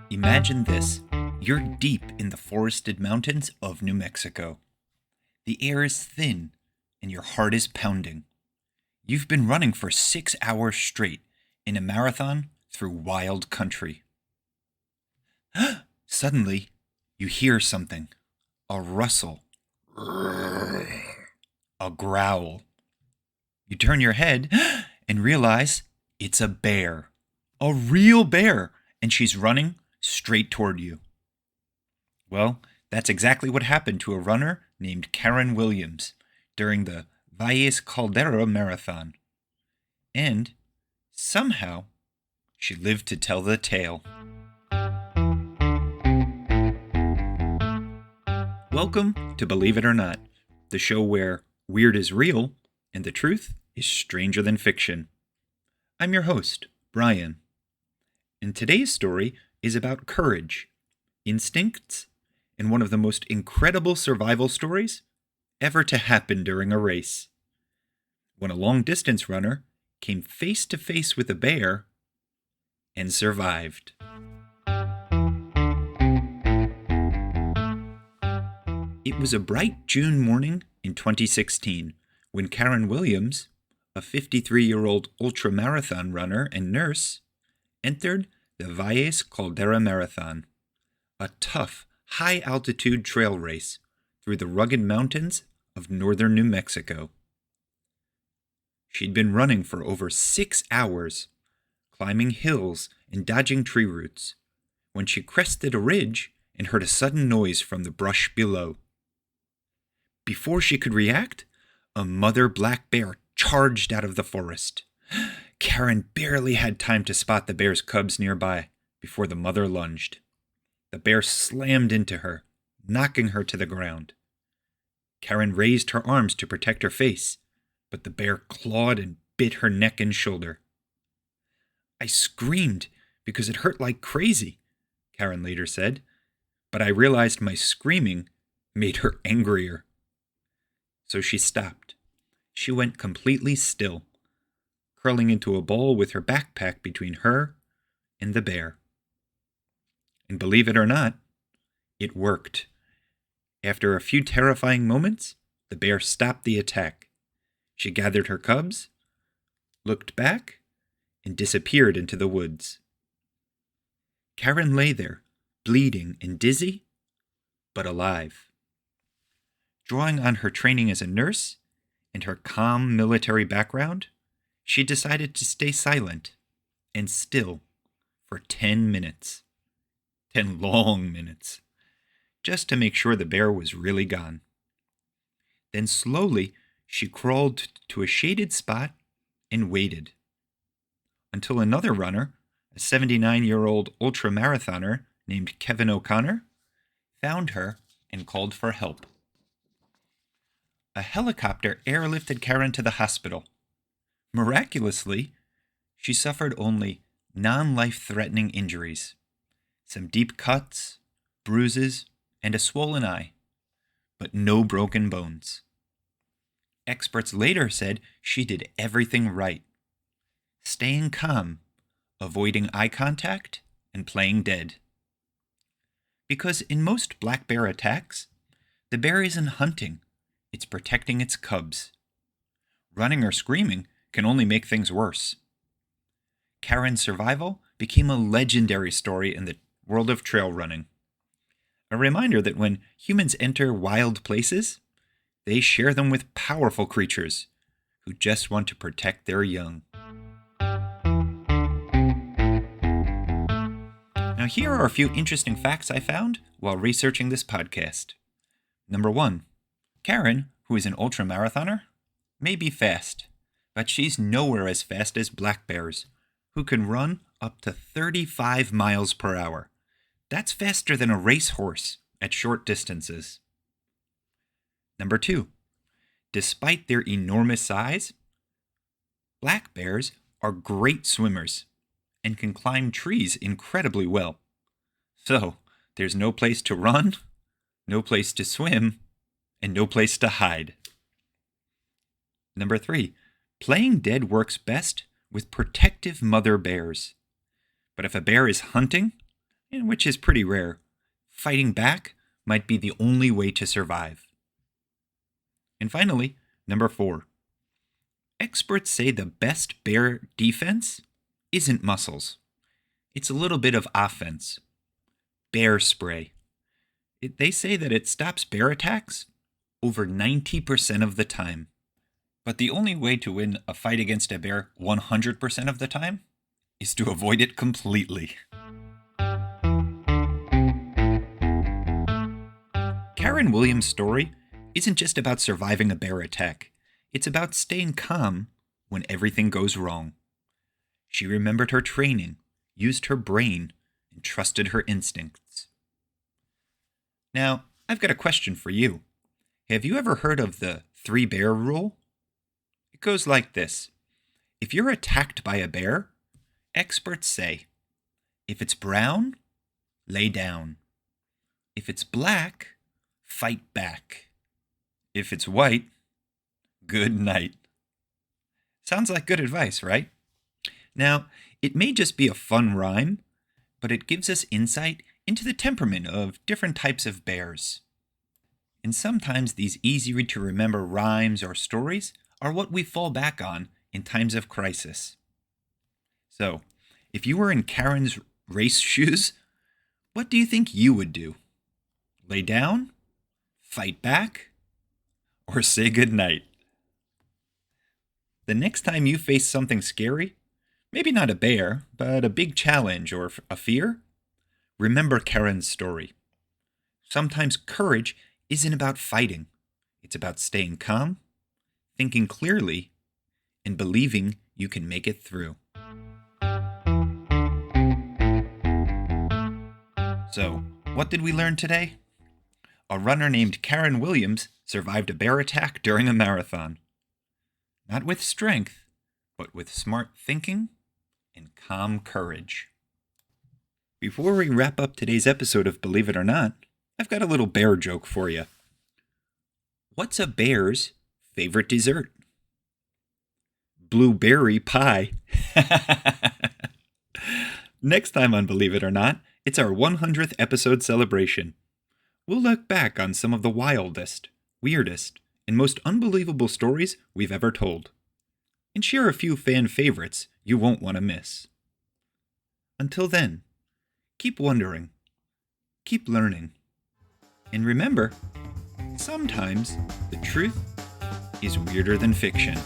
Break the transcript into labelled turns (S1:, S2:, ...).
S1: Imagine this. You're deep in the forested mountains of New Mexico. The air is thin and your heart is pounding. You've been running for 6 hours straight in a marathon through wild country. Suddenly, you hear something. A rustle. A growl. You turn your head and realize it's a bear. A real bear. And she's running straight toward you. Well, that's exactly what happened to a runner named Karen Williams during the Valles Caldera Marathon. And somehow, she lived to tell the tale. Welcome to Believe It or Not, the show where weird is real and the truth is stranger than fiction. I'm your host, Bryan. And today's story is about courage, instincts, and one of the most incredible survival stories ever to happen during a race. When a long-distance runner came face to face with a bear and survived. It was a bright June morning in 2016 when Karen Williams, a 53-year-old ultramarathon runner and nurse, entered the Valles Caldera Marathon, a tough, high-altitude trail race through the rugged mountains of northern New Mexico. She'd been running for over 6 hours, climbing hills and dodging tree roots, when she crested a ridge and heard a sudden noise from the brush below. Before she could react, a mother black bear charged out of the forest. Karen barely had time to spot the bear's cubs nearby before the mother lunged. The bear slammed into her, knocking her to the ground. Karen raised her arms to protect her face, but the bear clawed and bit her neck and shoulder. "I screamed because it hurt like crazy," Karen later said, "but I realized my screaming made her angrier." So she stopped. She went completely still, curling into a ball with her backpack between her and the bear. And believe it or not, it worked. After a few terrifying moments, the bear stopped the attack. She gathered her cubs, looked back, and disappeared into the woods. Karen lay there, bleeding and dizzy, but alive. Drawing on her training as a nurse and her calm military background, she decided to stay silent and still for 10 minutes. 10 long minutes, just to make sure the bear was really gone. Then slowly, she crawled to a shaded spot and waited until another runner, a 79-year-old ultramarathoner named Kevin O'Connor, found her and called for help. A helicopter airlifted Karen to the hospital. Miraculously, she suffered only non-life-threatening injuries, some deep cuts, bruises, and a swollen eye, but no broken bones. Experts later said she did everything right, staying calm, avoiding eye contact, and playing dead. Because in most black bear attacks, the bear isn't hunting, it's protecting its cubs. Running or screaming can only make things worse. Karen's survival became a legendary story in the world of trail running. A reminder that when humans enter wild places, they share them with powerful creatures who just want to protect their young. Now, here are a few interesting facts I found while researching this podcast. Number 1. Karen, who is an ultramarathoner, may be fast, but she's nowhere as fast as black bears, who can run up to 35 miles per hour. That's faster than a racehorse at short distances. Number 2. Despite their enormous size, black bears are great swimmers and can climb trees incredibly well. So, there's no place to run, no place to swim, and no place to hide. Number 3. Playing dead works best with protective mother bears. But if a bear is hunting, which is pretty rare, fighting back might be the only way to survive. And finally, number 4. Experts say the best bear defense isn't muscles. It's a little bit of offense. Bear spray. They say that it stops bear attacks over 90% of the time. But the only way to win a fight against a bear 100% of the time is to avoid it completely. Karen Williams' story isn't just about surviving a bear attack. It's about staying calm when everything goes wrong. She remembered her training, used her brain, and trusted her instincts. Now, I've got a question for you. Have you ever heard of the 3-bear rule? It goes like this. If you're attacked by a bear, experts say, if it's brown, lay down. If it's black, fight back. If it's white, good night. Sounds like good advice, right? Now, it may just be a fun rhyme, but it gives us insight into the temperament of different types of bears. And sometimes these easy-to-remember rhymes or stories are what we fall back on in times of crisis. So, if you were in Karen's race shoes, what do you think you would do? Lay down? Fight back? Or say goodnight? The next time you face something scary, maybe not a bear, but a big challenge or a fear, remember Karen's story. Sometimes courage isn't about fighting. It's about staying calm, thinking clearly, and believing you can make it through. So, what did we learn today? A runner named Karen Williams survived a bear attack during a marathon. Not with strength, but with smart thinking and calm courage. Before we wrap up today's episode of Believe It or Not, I've got a little bear joke for you. What's a bear's favorite dessert? Blueberry pie. Next time on Believe It or Not, it's our 100th episode celebration. We'll look back on some of the wildest, weirdest, and most unbelievable stories we've ever told, and share a few fan favorites you won't want to miss. Until then, keep wondering, keep learning, and remember, sometimes the truth is weirder than fiction.